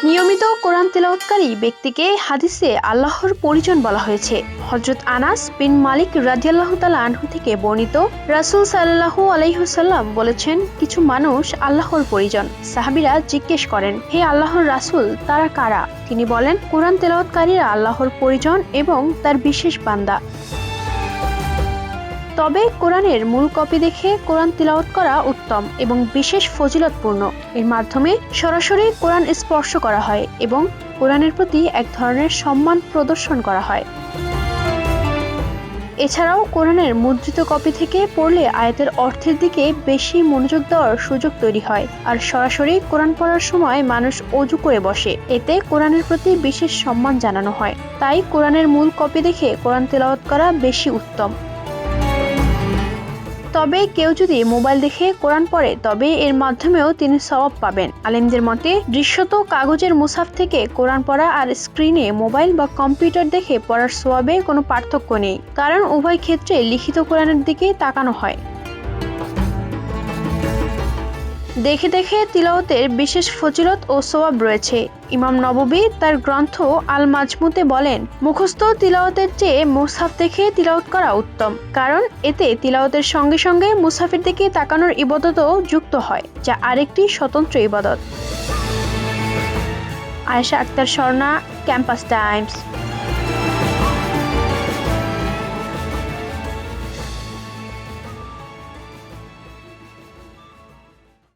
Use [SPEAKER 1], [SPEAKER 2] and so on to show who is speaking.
[SPEAKER 1] নিয়মিত কোরআন তেলাওয়াতকারী ব্যক্তিকে হাদিসে আল্লাহর পরিজন বলা হয়েছে। হযরত আনাস বিন মালিক রাদিয়াল্লাহু তাআলা আনহু থেকে বর্ণিত, রাসূল সাল্লাল্লাহু আলাইহি ওয়াসাল্লাম বলেছেন, কিছু মানুষ আল্লাহর পরিজন। সাহাবীরা জিজ্ঞেস করেন, হে আল্লাহর রাসূল, তারা কারা? তিনি বলেন, কোরআন তেলাওয়াতকারীরা আল্লাহর পরিজন এবং তার বিশেষ বান্দা। তবে কোরআনের মূল কপি দেখে কোরআন তিলাওয়াত করা উত্তম এবং বিশেষ ফজিলতপূর্ণ। এর মাধ্যমে সরাসরি কোরআন স্পর্শ করা হয় এবং কোরআনের প্রতি এক ধরনের সম্মান প্রদর্শন করা হয়। এছাড়াও কোরআনের মুদ্রিত কপি থেকে পড়লে আয়াতের অর্থের দিকে বেশি মনোযোগ দেওয়ার সুযোগ তৈরি হয়, আর সরাসরি কোরআন পড়ার সময় মানুষ অজু করে বসে, এতে কোরআনের প্রতি বিশেষ সম্মান জানানো হয়। তাই কোরআনের মূল কপি দেখে কোরআন তেলাওয়াত করা বেশি উত্তম। তবে কেউ যদি মোবাইল দেখে কোরআন পড়ে তবে এর মাধ্যমেও তিনি সওয়াব পাবেন। আলেমদের মতে দৃশ্যত কাগজের মুসাফ থেকে কোরআন পড়া আর স্ক্রিনে মোবাইল বা কম্পিউটার দেখে পড়ার সওয়াবে কোনো পার্থক্য নেই, কারণ উভয় ক্ষেত্রে লিখিত কোরআনের দিকে তাকানো হয়। দেখে দেখে তিলাওয়াতের বিশেষ ফজিলত ও সওয়াব রয়েছে। ইমাম নববী তার গ্রন্থ আল মাজমুতে বলেন, মুখস্থ তিলাওয়াতের চেয়ে মুসহাফ দেখে তিলাওয়াত করা উত্তম, কারণ এতে তিলাওয়াতের সঙ্গে সঙ্গে মুসহাফের দিকে তাকানোর ইবাদতও যুক্ত হয়, যা আরেকটি স্বতন্ত্র ইবাদত। Ayesha Akter Swarna, Campus Times.